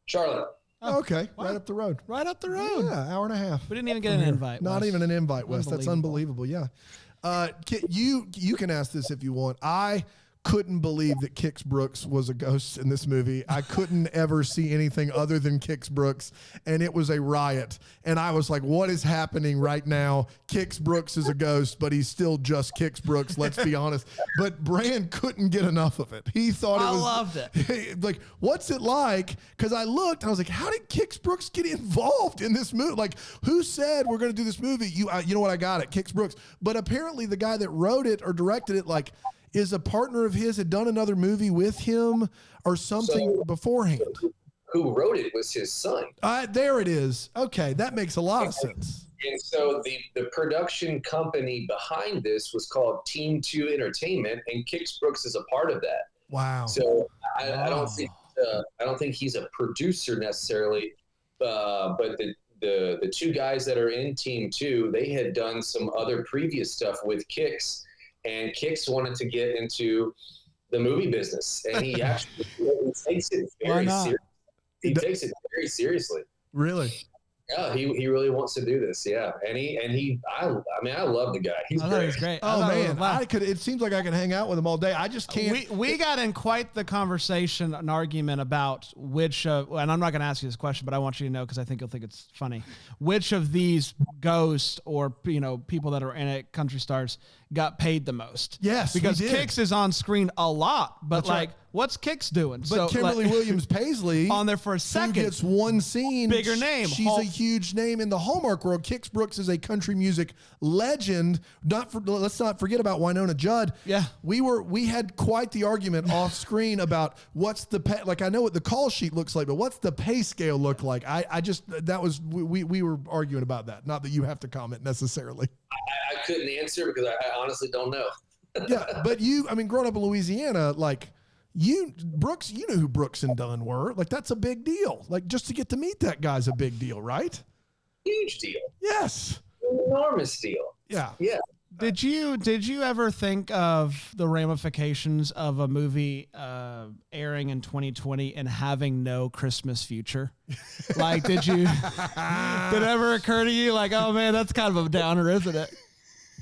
Charlotte. Oh, okay, wow. Right up the road. Right up the road. Yeah, hour and a half. We didn't even get an invite. Not even an invite, Wes. That's unbelievable. Yeah. You can ask this if you want. I couldn't believe that Kix Brooks was a ghost in this movie. I couldn't ever see anything other than Kix Brooks, and it was a riot. And I was like, what is happening right now? Kix Brooks is a ghost, but he's still just Kix Brooks, let's be honest. But Brand couldn't get enough of it. He thought I loved it. Like, what's it like? Because I looked, and I was like, how did Kix Brooks get involved in this movie? Like, who said we're going to do this movie? You know what? I got it, Kix Brooks. But apparently the guy that wrote it or directed it, is a partner of his, had done another movie with him or something beforehand. Who wrote it was his son. There it is. Okay, that makes a lot of sense. And so the production company behind this was called Team 2 Entertainment, and Kix Brooks is a part of that. Wow. So I don't think he's a producer necessarily, but the 2 guys that are in Team 2, they had done some other previous stuff with Kix. And Kix wanted to get into the movie business, and he actually takes it very seriously. He takes it very seriously. Really? Yeah, he really wants to do this. Yeah, I love the guy. He's great. Oh man, it seems like I can hang out with him all day. I just can't. We got in quite the conversation, an argument about which, and I'm not going to ask you this question, but I want you to know because I think you'll think it's funny. Which of these ghosts or people that are in it, country stars, got paid the most? Yes, because Kix is on screen a lot, but what's Kix doing? But Kimberly Williams Paisley on there for a second, who gets one scene, bigger name. She's a huge name in the Hallmark world. Kix Brooks is a country music legend. Let's not forget about Winona Judd. Yeah, we had quite the argument off screen about what's the pay, like I know what the call sheet looks like, but what's the pay scale look like? We were arguing about that. Not that you have to comment necessarily. I couldn't answer because I honestly don't know. Yeah, but growing up in Louisiana, like Brooks, you know who Brooks and Dunn were. Like, that's a big deal. Like, just to get to meet that guy's a big deal, right? Huge deal. Yes. Enormous deal. Yeah. Yeah. Did you ever think of the ramifications of a movie airing in 2020 and having no Christmas future? Like, did it ever occur to you, like, oh man, that's kind of a downer, isn't it?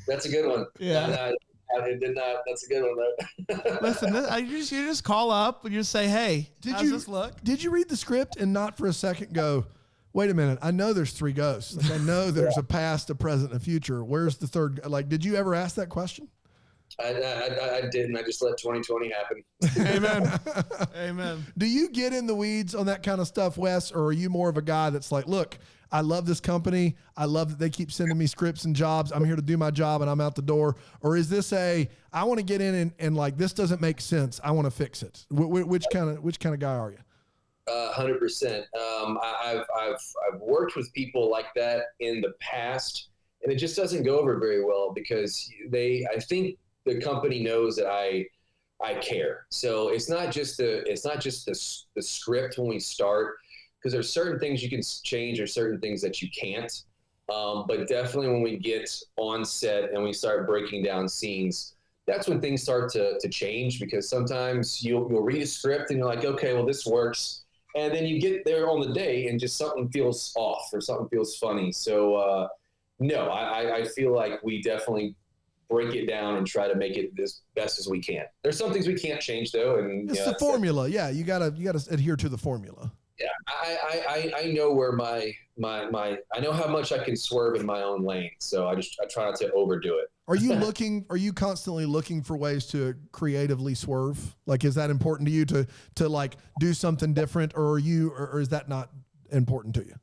That's a good one. Yeah. I did not. That's a good one, though. Listen, you just call up and you say, hey, how's this look? Did you read the script and not for a second go, wait a minute, I know there's 3 ghosts. Like, I know there's a past, a present, and a future. Where's the third? Like, did you ever ask that question? I didn't. I just let 2020 happen. Amen. Amen. Do you get in the weeds on that kind of stuff, Wes, or are you more of a guy that's like, look, I love this company. I love that they keep sending me scripts and jobs. I'm here to do my job and I'm out the door. Or is this I want to get in and like, this doesn't make sense. I want to fix it. Which kind of guy are you? 100%. I've worked with people like that in the past, and it just doesn't go over very well because I think the company knows that I care. So it's not just the script when we start, because there's certain things you can change or certain things that you can't. But definitely when we get on set and we start breaking down scenes, that's when things start to change, because sometimes you'll read a script and you're like, okay, well, this works. And then you get there on the day and just something feels off or something feels funny. So no, I feel like we definitely break it down and try to make it as best as we can. There's some things we can't change though. And it's the formula. Yeah. You gotta adhere to the formula. Yeah. I know where I know how much I can swerve in my own lane. So I try not to overdo it. Are you constantly looking for ways to creatively swerve? Like, is that important to you to like do something different, or is that not important to you?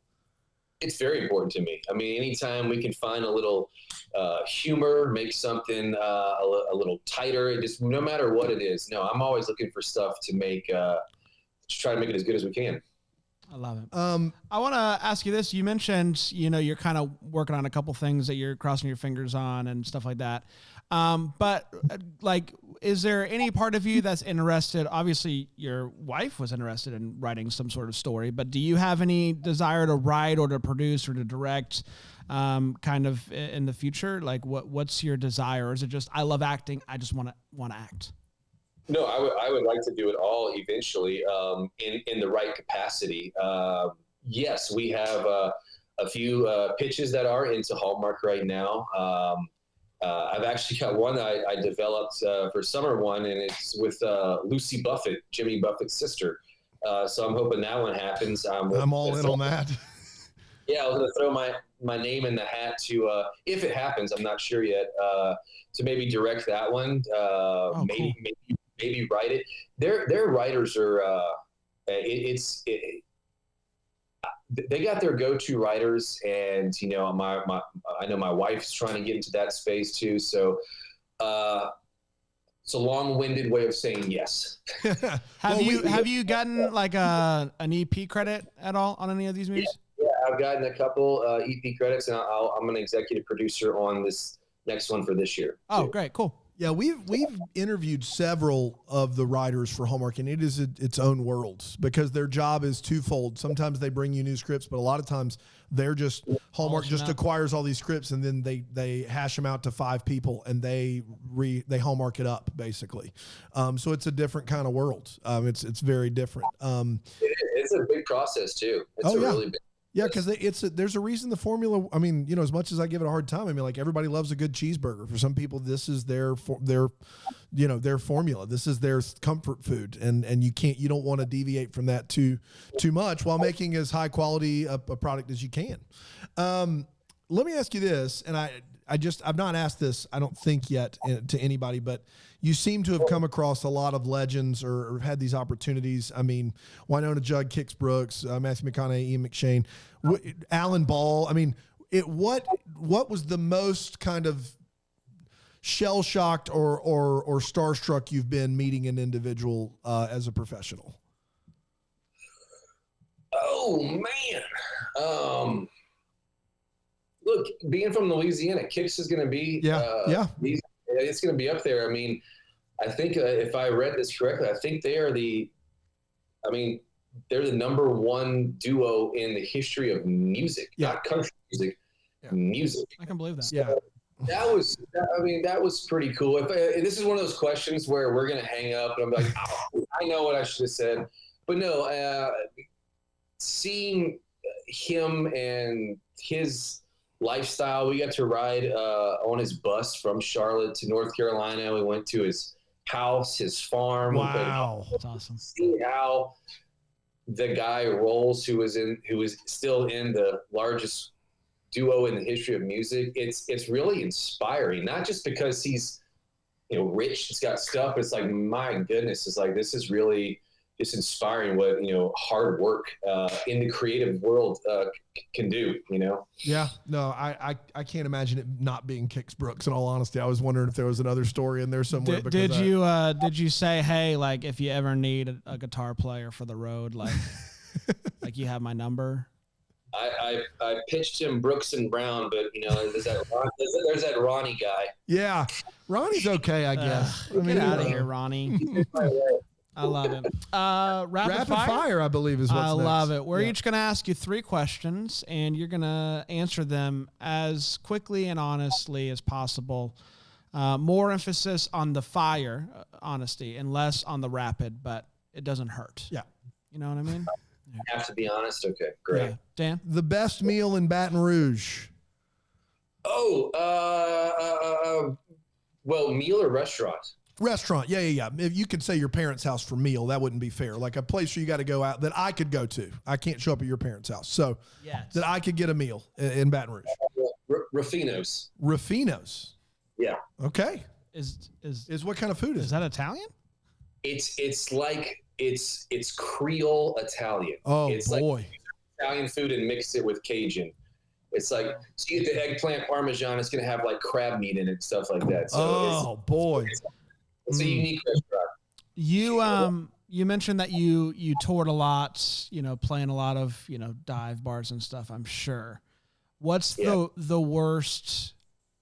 It's very important to me. I mean, anytime we can find a little humor, make something a little tighter, just no matter what it is. No, I'm always looking for stuff to try to make it as good as we can. I love it. I want to ask you this. You mentioned, you're kind of working on a couple things that you're crossing your fingers on and stuff like that. But like, is there any part of you that's interested? Obviously, your wife was interested in writing some sort of story, but do you have any desire to write or to produce or to direct kind of in the future? Like, what's your desire? Or is it just, I love acting, I just want to act? No, I would like to do it all eventually in the right capacity. Yes, we have a few pitches that are into Hallmark right now. I've actually got one that I developed for summer one, and it's with Lucy Buffett, Jimmy Buffett's sister. So I'm hoping that one happens. I'm all in on that. Yeah, I was going to throw my name in the hat to, if it happens, I'm not sure yet, to maybe direct that one. Cool. Maybe write it. Their writers are they got their go-to writers, and I know my wife's trying to get into that space too. So it's a long-winded way of saying yes. Have you gotten like an EP credit at all on any of these movies? Yeah, I've gotten a couple EP credits, and I'm an executive producer on this next one for this year. Oh, great, cool. Yeah, we've interviewed several of the writers for Hallmark, and it is its own world because their job is twofold. Sometimes they bring you new scripts, but a lot of times they're just Hallmark just acquires all these scripts, and then they hash them out to 5 people, and they Hallmark it up basically. So it's a different kind of world. It's very different. It's a big process too. It's really big. Yeah, because there's a reason the formula. I mean, as much as I give it a hard time, I mean, like everybody loves a good cheeseburger. For some people, this is their formula. This is their comfort food, and you don't want to deviate from that too much while making as high quality a product as you can. Let me ask you this, and I I've not asked this, I don't think yet to anybody, but you seem to have come across a lot of legends or had these opportunities. I mean, Winona Judd, Kix Brooks, Matthew McConaughey, Ian McShane, Alan Ball. I mean, what was the most kind of shell shocked or starstruck you've been meeting an individual as a professional? Oh man. Look, being from Louisiana, Kix is going to be, it's going to be up there. I mean, I think if I read this correctly, I think they're the number one duo in the history of music, not country music, music. I can believe that. Yeah. That was pretty cool. This is one of those questions where we're going to hang up and I'm like, oh, I know what I should have said. But no, seeing him and his lifestyle, we got to ride on his bus from Charlotte to North Carolina. We went to his house, his farm. Wow. That's awesome. See how the guy rolls who is still in the largest duo in the history of music. It's really inspiring, not just because he's rich, he's got stuff, but it's like, my goodness, it's like, this is really just inspiring what hard work in the creative world can do. Yeah, no, I can't imagine it not being Kix Brooks. In all honesty, I was wondering if there was another story in there somewhere. Did you say, hey, like if you ever need a guitar player for the road, like like you have my number? I pitched him Brooks and Brown, but there's that Ronnie guy. Yeah, Ronnie's okay, I guess. Get out of here, Ronnie. I love it. Rapid fire, I believe, is what's I next. love it. We're each going to ask you 3 questions, and you're going to answer them as quickly and honestly as possible. More emphasis on the fire, honesty, and less on the rapid, but it doesn't hurt. Yeah. You know what I mean? I have to be honest. Okay, great. Yeah. Dan? The best meal in Baton Rouge. Oh, well, meal or restaurant? Restaurant, yeah. If you could say your parents' house for meal, that wouldn't be fair. Like a place where you got to go out that I could go to. I can't show up at your parents' house, so that I could get a meal in Baton Rouge. Ruffino's. Ruffino's. Yeah. Okay. Is What kind of food is that Italian? It's like it's Creole Italian. Oh, it's boy. Like Italian food and mix it with Cajun. It's like, so you get the eggplant parmesan. It's gonna have like crab meat in it and stuff like that. So boy. It's a unique restaurant. You mentioned that you toured a lot, playing a lot of, dive bars and stuff, I'm sure. What's the worst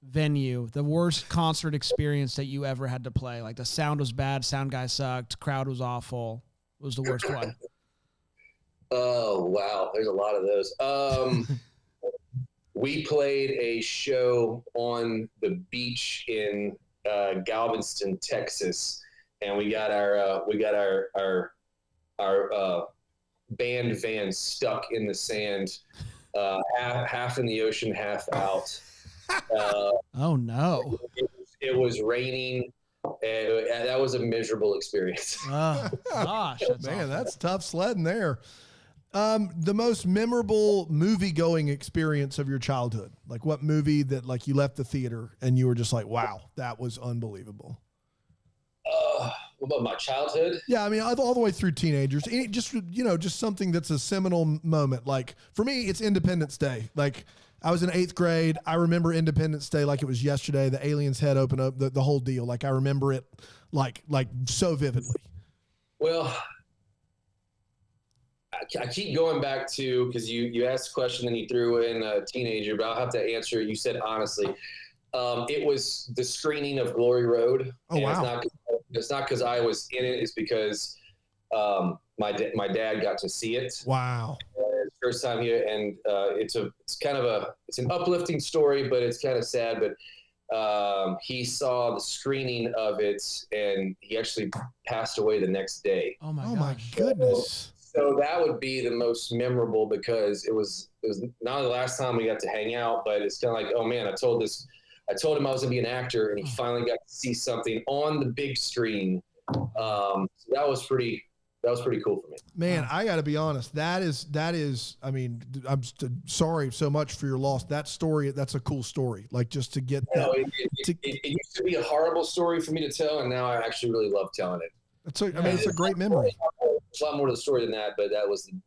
venue, the worst concert experience that you ever had to play? Like the sound was bad, sound guy sucked, crowd was awful. What was the worst one? Oh, wow. There's a lot of those. We played a show on the beach in Galveston, Texas, and we got our band van stuck in the sand, half in the ocean, half out. Oh no! It was raining. And that was a miserable experience. Oh gosh, that's tough sledding there. The most memorable movie going experience of your childhood, like what movie that like you left the theater and you were just like, wow, that was unbelievable. What about my childhood? Yeah, I mean, all the way through teenagers. Just something that's a seminal moment. Like for me, it's Independence Day. Like I was in 8th grade. I remember Independence Day like it was yesterday. The alien's head opened up, the whole deal. Like I remember it like so vividly. Well, I keep going back to, because you asked a question and you threw in a teenager, but I'll have to answer. You said honestly. It was the screening of Glory Road. Oh, wow. It's not because I was in it. It's because my dad got to see it. Wow. First time here, and it's an uplifting story, but it's kind of sad. But he saw the screening of it, and he actually passed away the next day. Oh my goodness. So that would be the most memorable, because it was not the last time we got to hang out, but it's kind of like, oh man, I told him I was gonna be an actor, and he finally got to see something on the big screen. So that was pretty that was pretty cool for me. Man, I got to be honest. That is, I mean, I'm sorry so much for your loss. That story, that's a cool story. Like just to get that. It used to be a horrible story for me to tell, and now I actually really love telling it. It's a great memory. There's a lot more to the story than that, but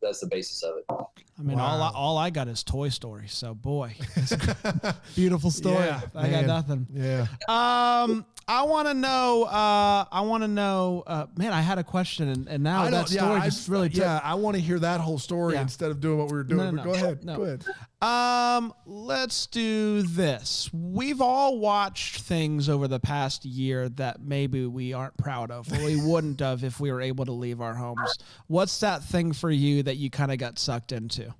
that's the basis of it. I mean, all I got is Toy Story. So boy, it's a beautiful story. Yeah, I got nothing. Yeah. I want to know. Man, I had a question, and now that story just really. I want to hear that whole story instead of doing what we were doing. No, Go ahead. no. Go ahead. Let's do this. We've all watched things over the past year that maybe we aren't proud of, or we wouldn't have if we were able to leave our homes. What's that thing for you that you kind of got sucked into?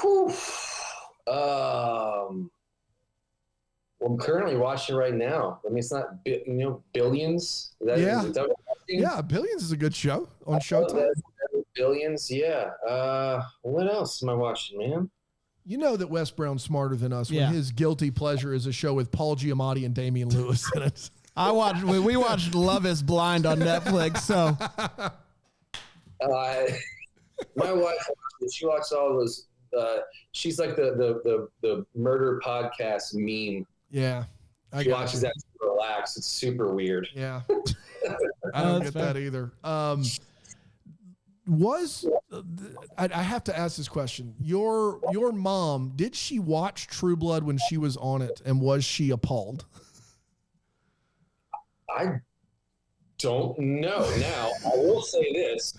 Whew. Well, I'm currently watching right now. I mean, it's not, Billions. Billions is a good show on Showtime. Billions, yeah. What else am I watching, man? You know that Wes Brown's smarter than us when his guilty pleasure is a show with Paul Giamatti and Damian Lewis in it. We watched Love is Blind on Netflix, so. My wife, she watches all those. She's like the murder podcast meme. Yeah. She watches that to relax. It's super weird. Yeah. I don't get that either. I have to ask this question. Your mom, did she watch True Blood when she was on it, and was she appalled? I don't know. Now, I will say this.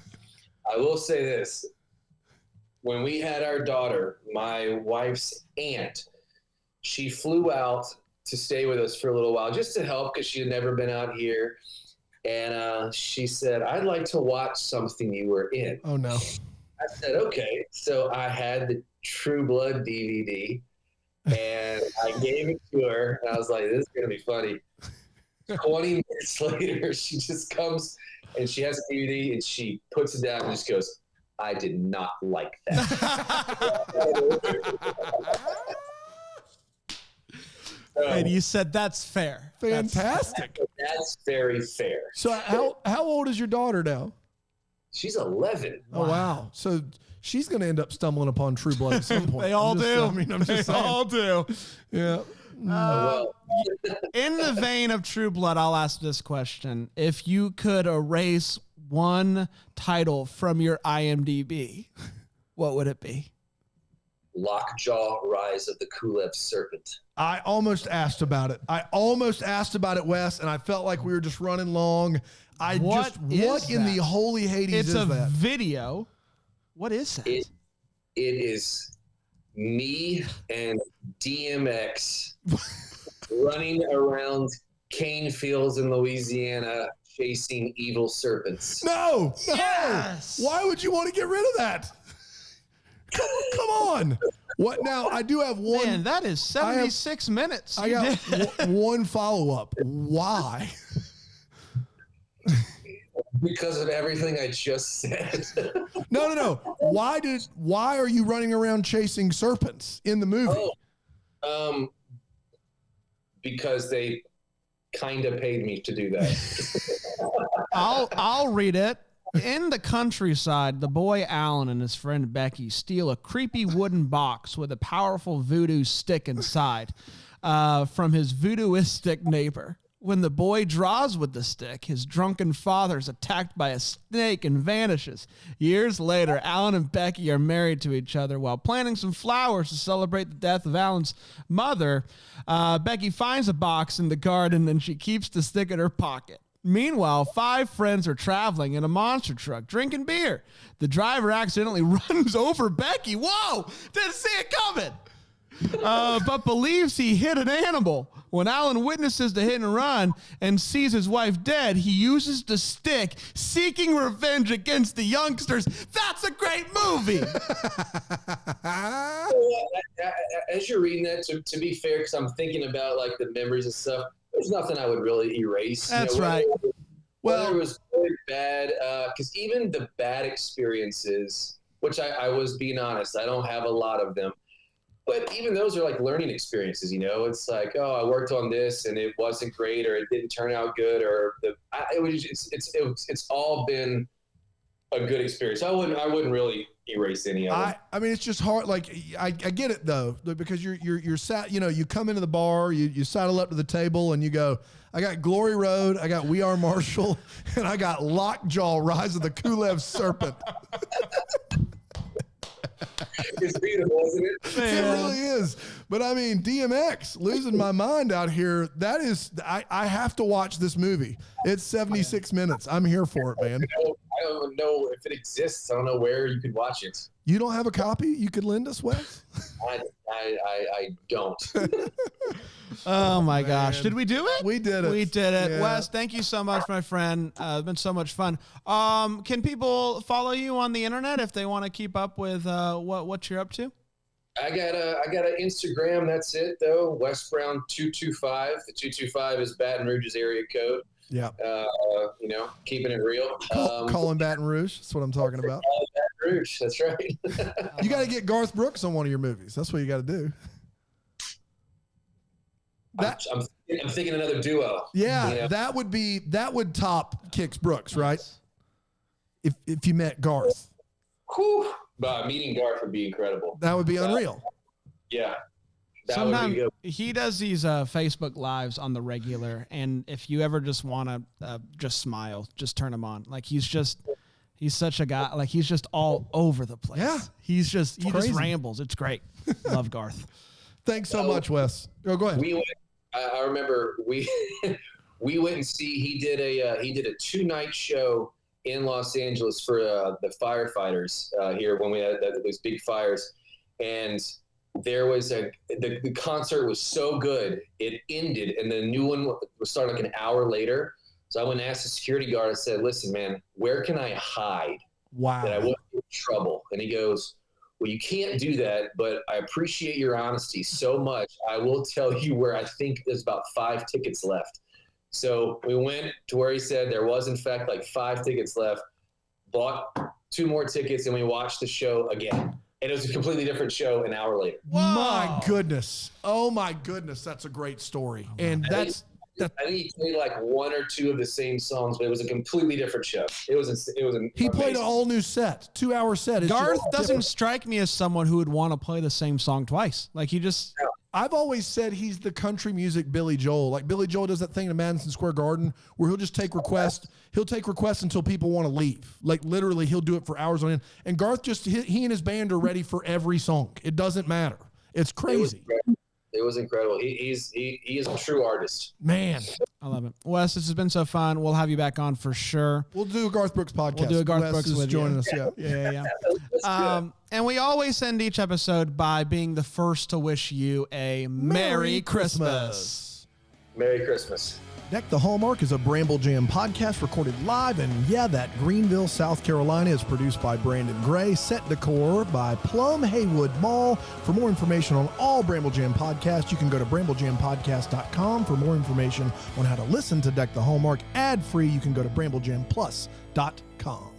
When we had our daughter, my wife's aunt, she flew out to stay with us for a little while just to help because she had never been out here. And she said, I'd like to watch something you were in. Oh, no. I said, okay. So I had the True Blood DVD, and I gave it to her, and I was like, this is going to be funny. 20 minutes later, she just comes, and she has a DVD, and she puts it down and just goes, I did not like that. And you said that's fair. Fantastic. That's very fair. So how old is your daughter now? She's 11. Oh, wow. So she's going to end up stumbling upon True Blood at some point. They all do. I'm just saying. all do. Yeah. In the vein of True Blood, I'll ask this question. If you could erase one title from your IMDb, what would it be? Lockjaw: Rise of the Kulev Serpent. I almost asked about it. Wes, and I felt like we were just running long. What in the holy Hades is that? It's a video. What is that? It is me and DMX running around cane fields in Louisiana chasing evil serpents. No. Yes. Why would you want to get rid of that? Come on. What now? I do have one. Man, that is 76 minutes. I got one follow-up. Why? Because of everything I just said. No. Why are you running around chasing serpents in the movie? Because they kind of paid me to do that. I'll read it. In the countryside, the boy Alan and his friend Becky steal a creepy wooden box with a powerful voodoo stick inside from his voodooistic neighbor. When the boy draws with the stick, his drunken father is attacked by a snake and vanishes. Years later, Alan and Becky are married to each other. While planting some flowers to celebrate the death of Alan's mother, Becky finds a box in the garden and she keeps the stick in her pocket. Meanwhile, 5 friends are traveling in a monster truck, drinking beer. The driver accidentally runs over Becky. Whoa! Didn't see it coming! But believes he hit an animal. When Alan witnesses the hit and run and sees his wife dead, he uses the stick, seeking revenge against the youngsters. That's a great movie! As you're reading that, to be fair, because I'm thinking about like the memories and stuff, there's nothing I would really erase. That's right. Whether it was good, bad, because even the bad experiences, which I was being honest, I don't have a lot of them. But even those are like learning experiences, It's like, oh, I worked on this and it wasn't great, or it didn't turn out good, or it's all been a good experience. I wouldn't really erase any of them. I mean, it's just hard. Like, I get it though, because you're sat, you come into the bar, you sidle up to the table and you go, I got Glory Road, I got We Are Marshall, and I got Lockjaw, Rise of the Kulev Serpent. It's beautiful, isn't it? It really is. But I mean, DMX, losing my mind out here. That is, I have to watch this movie. It's 76 minutes. I'm here for it, man. I don't know if it exists. I don't know where you could watch it. You don't have a copy you could lend us, Wes? I don't. Oh my gosh. Did we do it? We did it. We did it. Yeah. Wes, thank you so much, my friend. It's been so much fun. Can people follow you on the internet if they want to keep up with what you're up to? I got an Instagram. That's it though. Wes Brown 225. The 225 is Baton Rouge's area code. Yeah. Keeping it real. Calling Baton Rouge. That's what I'm talking about. Baton Rouge. That's right. You got to get Garth Brooks on one of your movies. That's what you got to do. I'm thinking another duo. Yeah, that would top Kix Brooks, right? If you met Garth. Whew. But meeting Garth would be incredible. That would be unreal. Yeah. Sometimes he does these Facebook lives on the regular, and if you ever just want to just smile, just turn him on. Like he's such a guy. Like he's just all over the place. Yeah, he just rambles. It's great. Love Garth. Thanks so much, Wes. Oh, go ahead. I remember we went and see. He did a 2-night show in Los Angeles for the firefighters here when we had those big fires, and there was the concert was so good it ended, and the new one was starting like an hour later. So I went and asked the security guard. I said, "Listen, man, where can I hide that I won't get in trouble?" And he goes, "Well, you can't do that, but I appreciate your honesty so much. I will tell you where I think there's about 5 tickets left." So we went to where he said there was, in fact, like 5 tickets left, bought 2 more tickets, and we watched the show again. And it was a completely different show an hour later. Whoa. My goodness. Oh, my goodness. That's a great story. And I think he played like 1 or 2 of the same songs, but it was a completely different show. He played an all new set, 2-hour set. Garth doesn't strike me as someone who would want to play the same song twice. Like I've always said he's the country music Billy Joel. Like Billy Joel does that thing in Madison Square Garden where he'll just take requests. He'll take requests until people want to leave. Like literally he'll do it for hours on end. And Garth he and his band are ready for every song. It doesn't matter. It's crazy. It was incredible. He is a true artist. Man. I love it. Wes, this has been so fun. We'll have you back on for sure. We'll do a Garth Brooks podcast. We'll do a Garth Wes Brooks is with joining you. us. Yeah. And we always end each episode by being the first to wish you a Merry Christmas. Merry Christmas. Deck the Hallmark is a Bramble Jam podcast recorded live in, that Greenville, South Carolina. Is produced by Brandon Gray. Set decor by Plum Haywood Mall. For more information on all Bramble Jam podcasts, you can go to bramblejampodcast.com. For more information on how to listen to Deck the Hallmark ad-free, you can go to bramblejamplus.com.